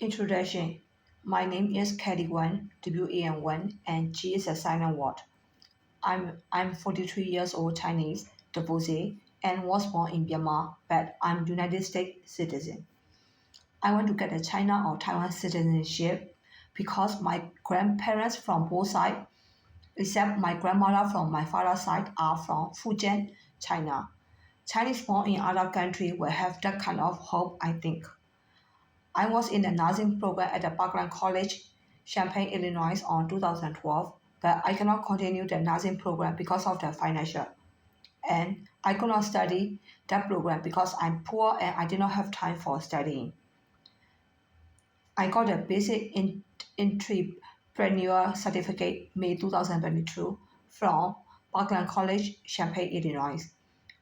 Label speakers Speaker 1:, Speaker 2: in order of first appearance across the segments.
Speaker 1: Introduction. My name is Kelly1, WAN1, and G is a silent word. I'm 43 years old Chinese, divorcee, and was born in Myanmar, but I'm United States citizen. I want to get a China or Taiwan citizenship because my grandparents from both sides, except my grandmother from my father's side, are from Fujian, China. Chinese born in other country will have that kind of hope, I think. I was in the nursing program at the Parkland College, Champaign, Illinois on 2012, but I cannot continue the nursing program because of the financial. And I could not study that program because I'm poor and I did not have time for studying. I got a basic entrepreneur certificate May 2022 from Parkland College, Champaign, Illinois.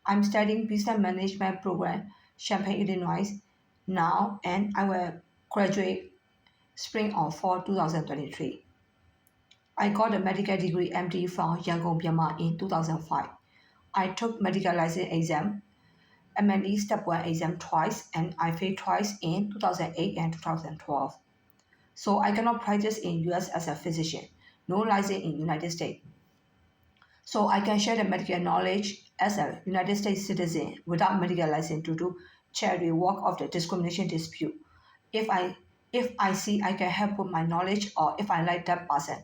Speaker 1: I'm studying business management program, Champaign, Illinois now, and I will graduate spring or fall 2023. I got a medical degree MD from Yangon, Myanmar in 2005. I took medical license exam, MLE Step 1 exam twice, and I failed twice in 2008 and 2012. So I cannot practice in US as a physician, no license in United States. So I can share the medical knowledge as a United States citizen without medical license to do charity work of the discrimination dispute. If I see I can help with my knowledge or if I like that person,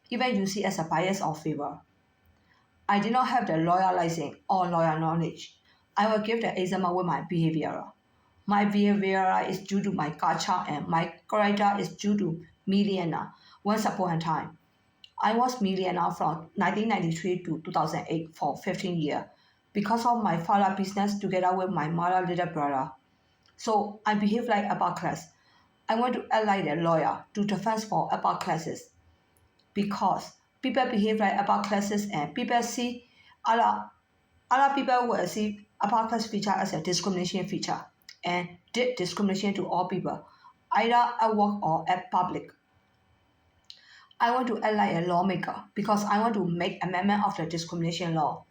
Speaker 1: even you see as a bias or favor. I did not have the lawyer license or lawyer knowledge. I will give the example with my behavior. My behavior is due to my culture and my character is due to millionaire once upon a time. I was millionaire from 1993 to 2008 for 15 years because of my father business together with my mother little brother. So I behave like upper class. I want to act like a lawyer to defend for upper classes because people behave like upper classes and people see other people will see upper class feature as a discrimination feature and did discrimination to all people, either at work or at public. I want to act like a lawmaker because I want to make amendment of the discrimination law.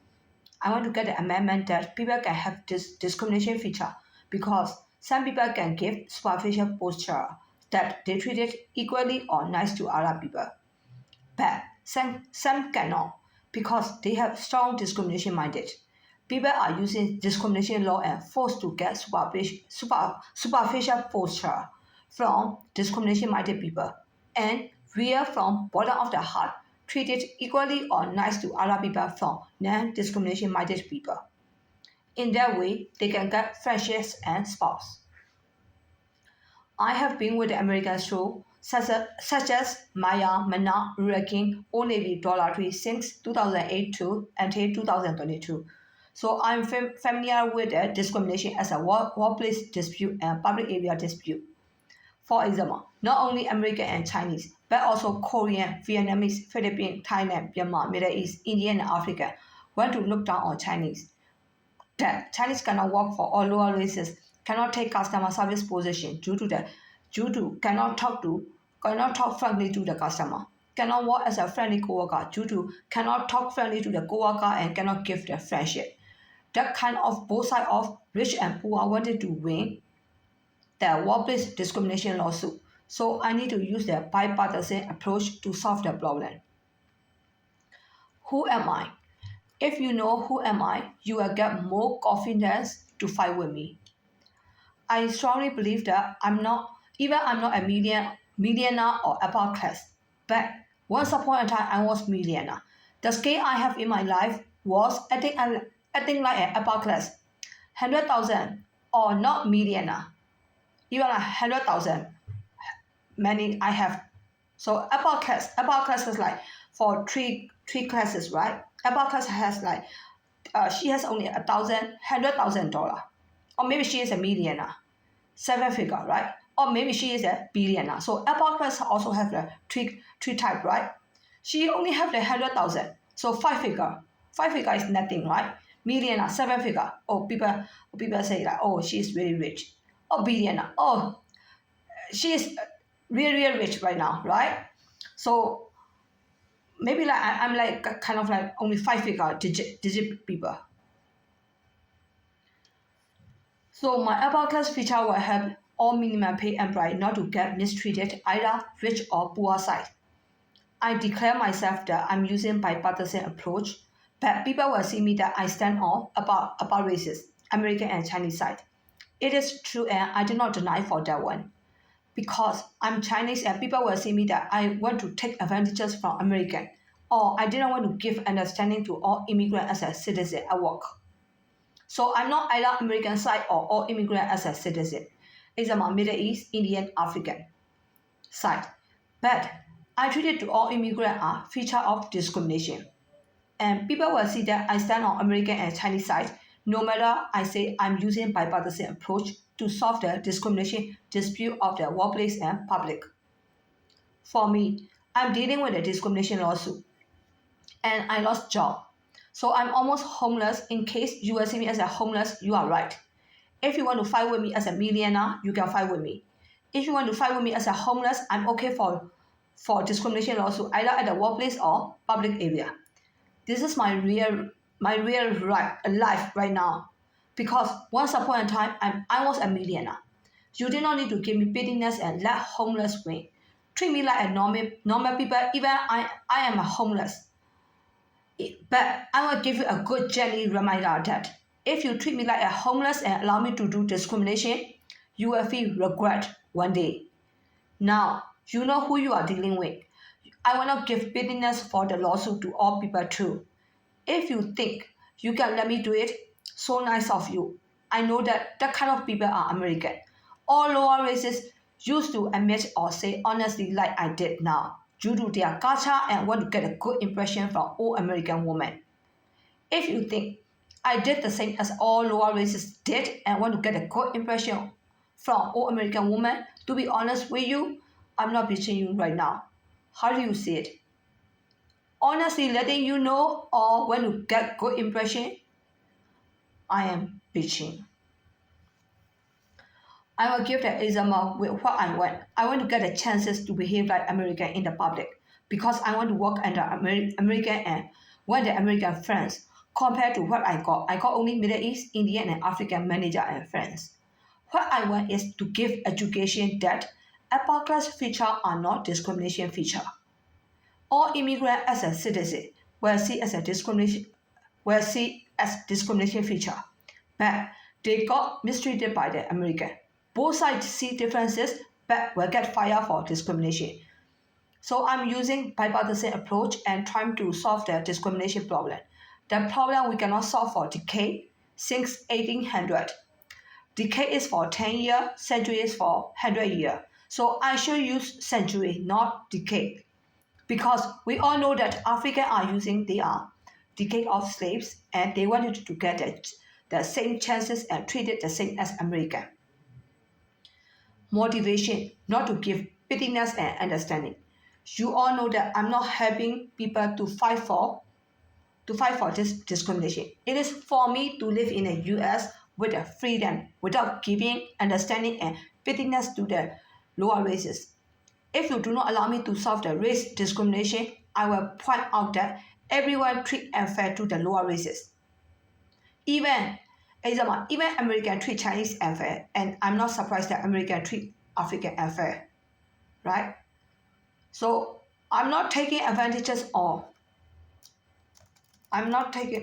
Speaker 1: I want to get the amendment that people can have this discrimination feature because some people can give superficial posture that they treat it equally or nice to other people. But some cannot because they have strong discrimination minded. People are using discrimination law and forced to get superficial posture from discrimination minded people and we are from bottom of the heart treated equally or nice to other people from non-discrimination minded people. In that way, they can get friendships and spouse. I have been with the American show such as Maya, Mana, Rural King, Old Navy, Dollar Tree since 2008 to until 2022. So I'm familiar with the discrimination as a workplace dispute and public area dispute. For example, not only American and Chinese, but also Korean, Vietnamese, Philippine, Thailand, Myanmar, Middle East, Indian, and African want to look down on Chinese. That Chinese cannot work for all lower races, cannot take customer service position due to cannot talk frankly to the customer, cannot work as a friendly coworker due to cannot talk friendly to the coworker and cannot give the friendship. That kind of both sides of rich and poor wanted to win the workplace discrimination lawsuit. So I need to use the bipartisan approach to solve the problem. Who am I? If you know who am I, you will get more confidence to fight with me. I strongly believe that I'm not a millionaire or upper class, but once upon a time I was millionaire. The scale I have in my life was acting like an upper class, 100,000 or not millionaire, even 100,000. Many I have. So upper class is like for three classes, right? Upper class has like she has only $100,000, or maybe she is a millionaire, seven figure, right? Or maybe she is a billionaire. So upper class also have the three type, right? She only have the 100,000, so five figure. Five figure is nothing, right? Millionaire, seven figure. Oh, people say like, oh, she is really rich. Oh, billionaire. Oh, she is really rich right now, right? So maybe like I'm like kind of like only five figure digit people. So my upper class feature will help all minimum pay employees not to get mistreated either rich or poor side. I declare myself that I'm using bipartisan approach, but people will see me that I stand on about races, American and Chinese side. It is true and I do not deny for that one. Because I'm Chinese and people will see me that I want to take advantages from American, or I didn't want to give understanding to all immigrants as a citizen at work. So I'm not either American side or all immigrant as a citizen. It's about Middle East, Indian, African side. But I treated to all immigrants are feature of discrimination. And people will see that I stand on American and Chinese side, no matter I say I'm using bipartisan approach to solve the discrimination dispute of the workplace and public. For me, I'm dealing with a discrimination lawsuit and I lost job. So I'm almost homeless. In case you will see me as a homeless, you are right. If you want to fight with me as a millionaire, you can fight with me. If you want to fight with me as a homeless, I'm okay for discrimination lawsuit either at the workplace or public area. This is my real life right now. Because once upon a time, I was a millionaire. You did not need to give me bitterness and let homeless win. Treat me like a normal people, even I am a homeless. But I will give you a good gently reminder that if you treat me like a homeless and allow me to do discrimination, you will feel regret one day. Now, you know who you are dealing with. I will not give bitterness for the lawsuit to all people too. If you think you can let me do it, so nice of you. I know that kind of people are American. All lower races used to admit or say honestly like I did now, due to their culture and want to get a good impression from all American women. If you think I did the same as all lower races did and want to get a good impression from all American women, to be honest with you, I'm not bitching you right now. How do you see it? Honestly letting you know or when you get good impression, I am bitching. I will give the example with what I want. I want to get the chances to behave like American in the public because I want to work under American and want the American friends compared to what I got. I got only Middle East, Indian and African manager and friends. What I want is to give education that upper class feature are not discrimination feature. All immigrant as a citizen will see as discrimination feature, but they got mistreated by the American. Both sides see differences, but will get fired for discrimination. So I'm using bipartisan approach and trying to solve the discrimination problem. The problem we cannot solve for decade since 1800. Decade is for 10 years, century is for 100 years. So I should use century, not decade. Because we all know that Africans are using their decade of slaves and they wanted to get the same chances and treated the same as American. Motivation, not to give bitterness and understanding. You all know that I'm not helping people to fight for this discrimination. It is for me to live in the US with a freedom without giving understanding and bitterness to the lower races. If you do not allow me to solve the race discrimination, I will point out that everyone treat unfair to the lower races. Even American treat Chinese unfair, and I'm not surprised that American treat African unfair, right? So I'm not taking advantages of. I'm not taking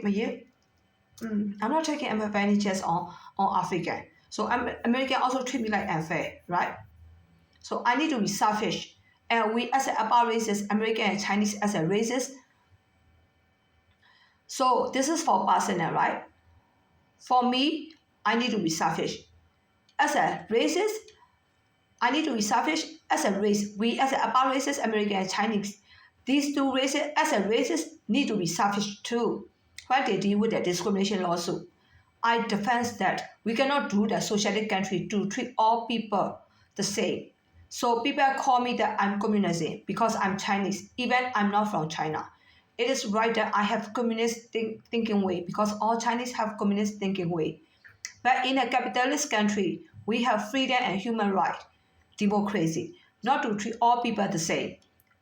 Speaker 1: advantages on African. So American also treat me like unfair, right? So I need to be selfish. And we as a upper races, American and Chinese as a races. So this is for personal, right? For me, I need to be selfish. As a races, I need to be selfish. As a race, we as a upper races, American and Chinese, these two races as a races need to be selfish too when they deal with the discrimination lawsuit. I defend that we cannot do the socialist country to treat all people the same. So people call me that I'm communist because I'm Chinese, even I'm not from China. It is right that I have communist thinking way because all Chinese have communist thinking way. But in a capitalist country, we have freedom and human right, democracy, not to treat all people the same.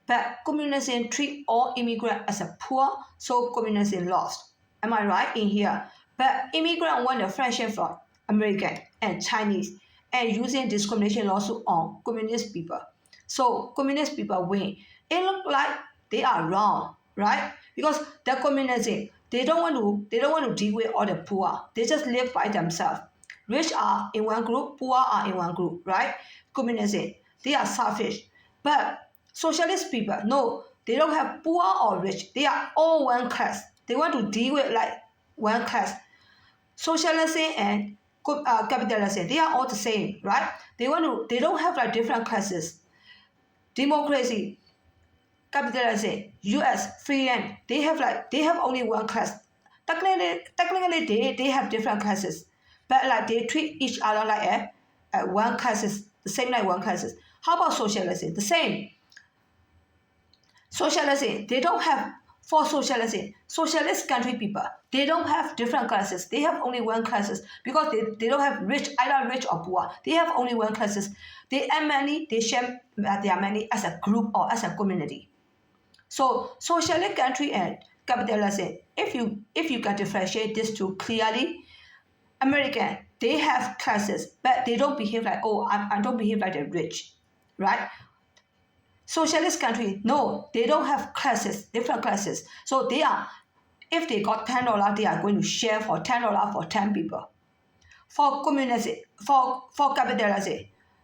Speaker 1: But communism treat all immigrants as a poor, so communism lost. Am I right in here? But immigrants want the friendship from American and Chinese, and using discrimination lawsuit on communist people. So communist people win. It looks like they are wrong, right? Because the communism, they don't want to deal with all the poor. They just live by themselves. Rich are in one group, poor are in one group, right? Communism, they are selfish. But socialist people, no, they don't have poor or rich. They are all one class. They want to deal with like one class. Socialism and capitalism, they are all the same, right? They don't have like different classes. Democracy, capitalism, US, freelance, they have only one class. Technically they have different classes, but like they treat each other like a one classes, the same like one classes. How about socialism? The same. Socialism, they don't have for socialism, socialist country people, they don't have different classes. They have only one classes because they don't have either rich or poor. They have only one classes. They are many, they share their money as a group or as a community. So socialist country and capitalism, if you can differentiate these two clearly, American, they have classes, but they don't behave like, oh, I don't behave like the rich, right? Socialist country, no, they don't have classes, different classes. So they are, if they got $10, they are going to share for $10 for 10 people. For communism, for capitalism,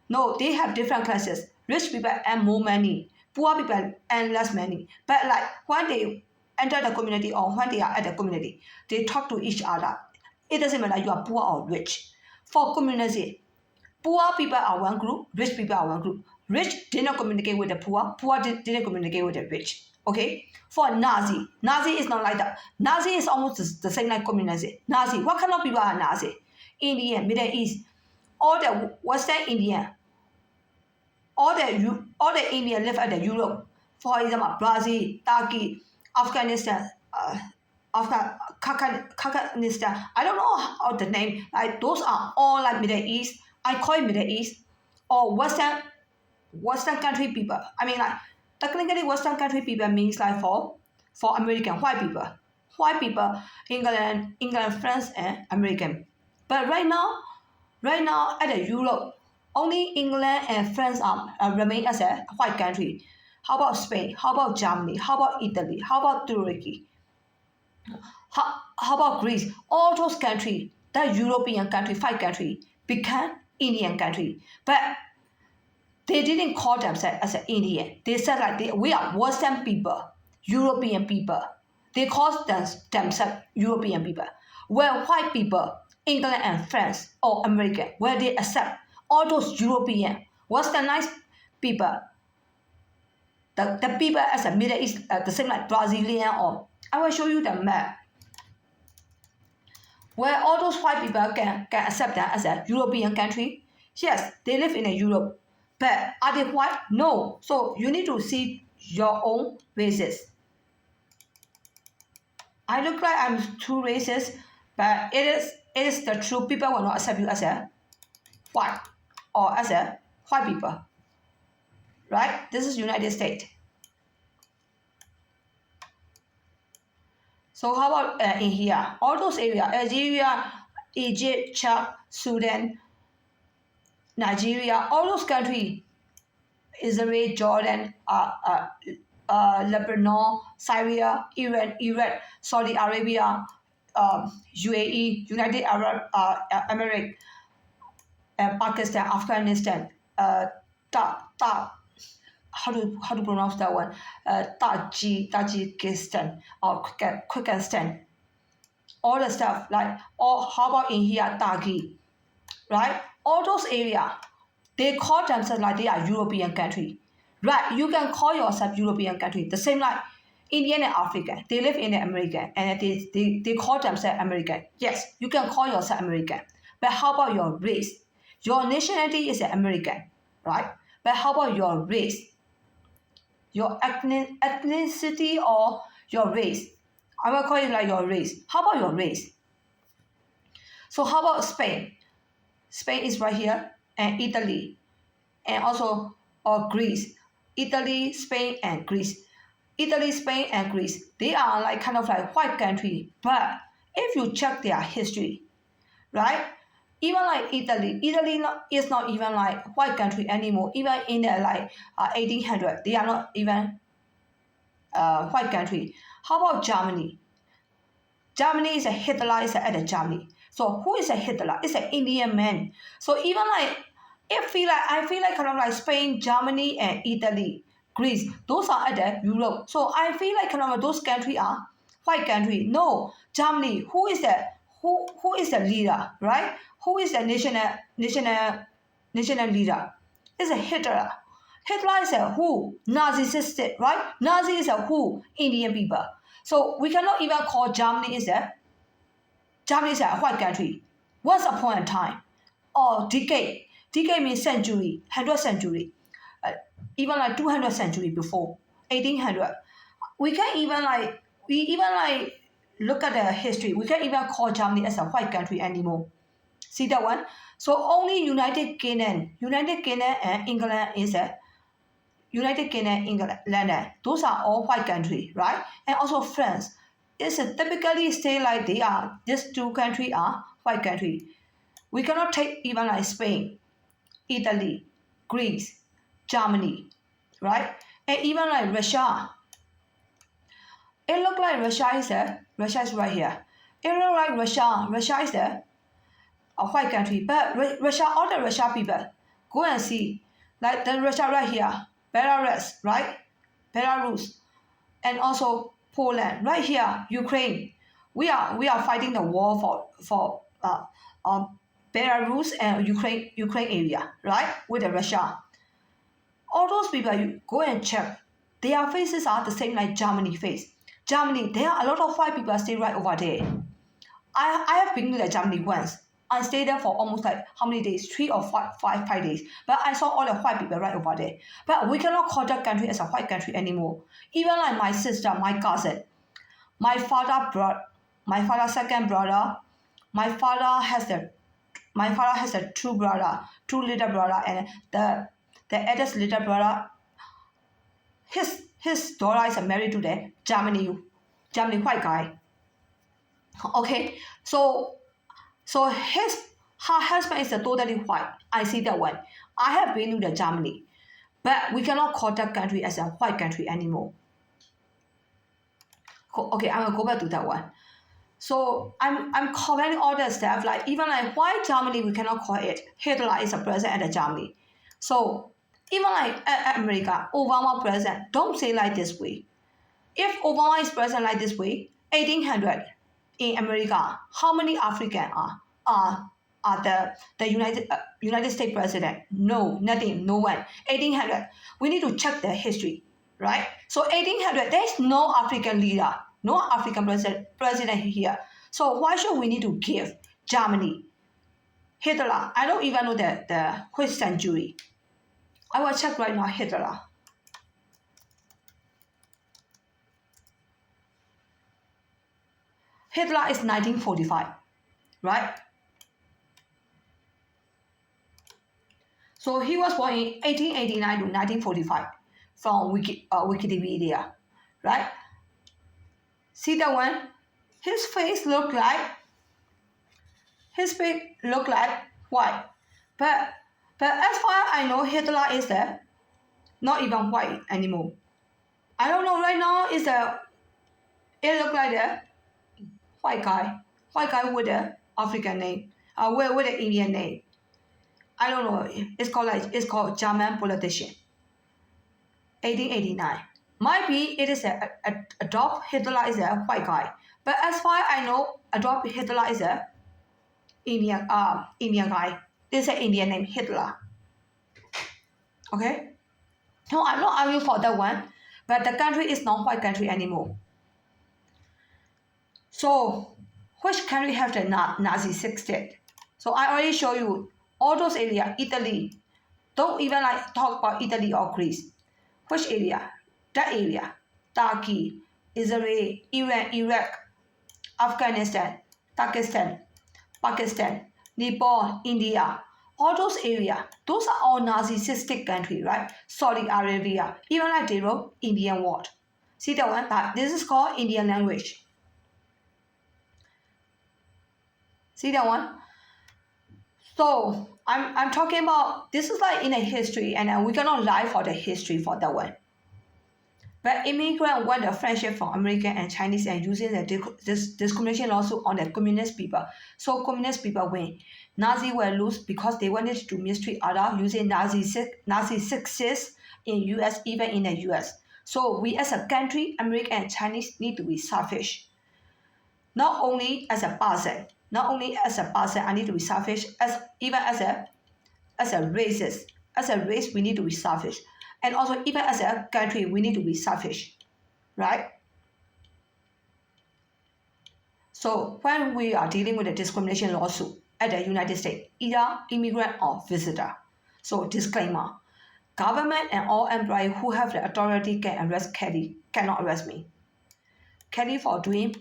Speaker 1: no, they have different classes. Rich people earn more money, poor people earn less money. But like when they enter the community or when they are at the community, they talk to each other. It doesn't matter you are poor or rich. For communism, poor people are one group, rich people are one group. Rich did not communicate with the poor, poor didn't communicate with the rich. Okay? For Nazi is not like that. Nazi is almost the same like communism. Nazi, what kind of people are Nazi? Indian, Middle East, all the Western Indian, all the Indian live at the Europe. For example, Brazil, Turkey, Afghanistan, Afghanistan. I don't know how the name. Like those are all like Middle East. I call it Middle East or Western country people. I mean like technically Western country people means like for American white people, England, France and American. But right now at the Europe, only England and France remain as a white country. How about Spain? How about Germany? How about Italy? How about Turkey? How about Greece? All those countries, the European country, five country, became Indian country. But they didn't call themselves as an Indian. They said like we are Western people, European people. They call themselves European people. Where white people, England and France or American, where they accept all those European, Westernized people, the people as a Middle East, the same like Brazilian or I will show you the map. Where all those white people can accept that as a European country. Yes, they live in a Europe. But are they white? No. So you need to see your own races. I look like I'm too racist, but it is the truth. People will not accept you as a white or as a white people. Right? This is United States. So how about in here? All those areas, Algeria, Egypt, Chad, Sudan, Nigeria, all those countries, Israel, Jordan, Lebanon, Syria, Iran, Iraq, Saudi Arabia, UAE, United Arab Emirates, Pakistan, Afghanistan, how to pronounce that one? Tajikistan or Kyrgyzstan. All the stuff like, or how about in here, Turkey, right? All those areas, they call themselves like they are European country, right? You can call yourself European country. The same like Indian and African, they live in the American and they call themselves American. Yes, you can call yourself American. But how about your race? Your nationality is American, right? But how about your race? Your ethnicity or your race? I will call it like your race. How about your race? So how about Spain? Spain is right here, and Italy, and also Greece. Italy, Spain, and Greece. Italy, Spain, and Greece. They are like kind of like white country. But if you check their history, right? Even like Italy is not even like white country anymore. Even in the like 1800, they are not even white country. How about Germany? Germany is a Hitler is at a Germany. So who is a Hitler? It's an Indian man. So even like I feel like kind of like Spain, Germany, and Italy, Greece. Those are at the Europe. So I feel like kind of those countries are white country. No, Germany. Who is the leader? Right? Who is the national leader? It's a Hitler. Hitler is a who? Narcissistic, right? Nazi is a who? Indian people. So we cannot even call Germany is a white country. Once upon a time, or decade. Decade means century, 100 century, uh, even like 200 century before 1800. We can even like look at the history. We can't even call Germany as a white country anymore. See that one? So only United Kingdom and England is a United Kingdom, England, those are all white countries, right? And also France. It's a typically stay like they are. These two countries are white country. We cannot take even like Spain, Italy, Greece, Germany, right? And even like Russia. It look like Russia is there. Russia is right here. It look like Russia. Russia is there. A white country. But Russia, all the Russia people, go and see. Like the Russia right here. Belarus, right? Belarus. And also Poland. Right here, Ukraine. We are fighting the war for Belarus and Ukraine area, right? With the Russia. All those people, you go and check. Their faces are the same like Germany face. Germany, there are a lot of white people stay right over there. I have been to the Germany once. I stayed there for almost like how many days? 5 days. But I saw all the white people right over there. But we cannot call that country as a white country anymore. Even like my sister, my cousin, my father's second brother, my father has a two little brother, and the eldest little brother, his daughter is married to the Germany white guy. Okay, so her husband is a totally white. I see that one. I have been to the Germany, but we cannot call that country as a white country anymore. Okay, I'm gonna go back to that one. So I'm commenting all that stuff, like even like why Germany we cannot call it Hitler is a president at Germany. So even like America, Obama president, don't say like this way. If Obama is president like this way, 1800 in America, how many African are the United States president? No, nothing, no one. 1800, we need to check the history, right? So 1800, there's no African leader, no African president here. So why should we need to give Germany Hitler? I don't even know the which century. I will check right now Hitler. Hitler is 1945, right? So he was born in 1889 to 1945 from Wikipedia, right? See that one? His face look like white, but as far as I know, Hitler is not even white anymore. I don't know right now it look like the white guy with the African name, with the Indian name. I don't know. It's called German politician. 1889. Might be it is Adolf Hitler is a white guy, but as far as I know, Adolf Hitler is a Indian guy. This is an Indian name Hitler. Okay. No, I'm not arguing for that one, but the country is not white country anymore. So, which country have the Nazi state? So I already show you all those areas. Italy. Don't even like talk about Italy or Greece. Which area? That area. Turkey, Israel, Iran, Iraq, Afghanistan, Pakistan, Nepal, India. All those areas. Those are all Nazistic countries, right? Saudi Arabia. Even like they wrote Indian word. See that one? This is called Indian language. See that one? So I'm talking about this is like in a history, and we cannot lie for the history for that one. But immigrants want the friendship from American and Chinese and using the discrimination lawsuit on the communist people. So communist people win. Nazi were lose because they wanted to mistreat others using Nazi success in US, even in the US. So we as a country, American and Chinese need to be selfish. Not only as a person, I need to be selfish, as even as a racist. As a race, we need to be selfish. And also even as a country, we need to be selfish. Right? So when we are dealing with a discrimination lawsuit at the United States, either immigrant or visitor. So disclaimer, government and all employees who have the authority can arrest Kelly, cannot arrest me. Kelly for doing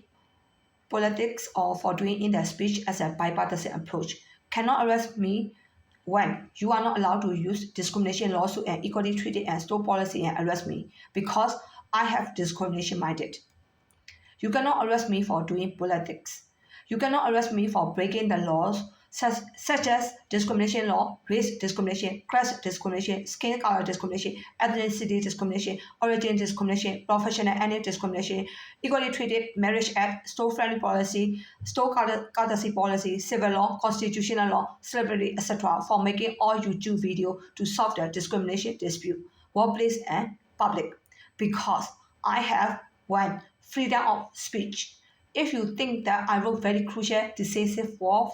Speaker 1: politics or for doing in their speech as a bipartisan approach cannot arrest me when you are not allowed to use discrimination lawsuit and equally treated and stop policy and arrest me because I have discrimination minded. You cannot arrest me for doing politics. You cannot arrest me for breaking the laws such as discrimination law, race discrimination, class discrimination, skin color discrimination, ethnicity discrimination, origin discrimination, professional and discrimination, equally treated marriage act, store-friendly policy, store courtesy policy, civil law, constitutional law, slavery, etc. for making all YouTube video to solve the discrimination dispute, workplace and public. Because I have one freedom of speech. If you think that I wrote very crucial, decisive word,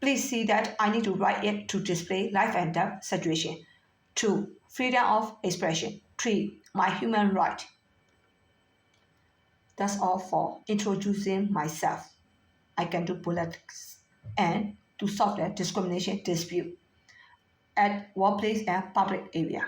Speaker 1: please see that I need to write it to display life and death situation. 2. Freedom of expression. 3. My human right. That's all for introducing myself. I can do politics and to solve the discrimination dispute at workplace and public area.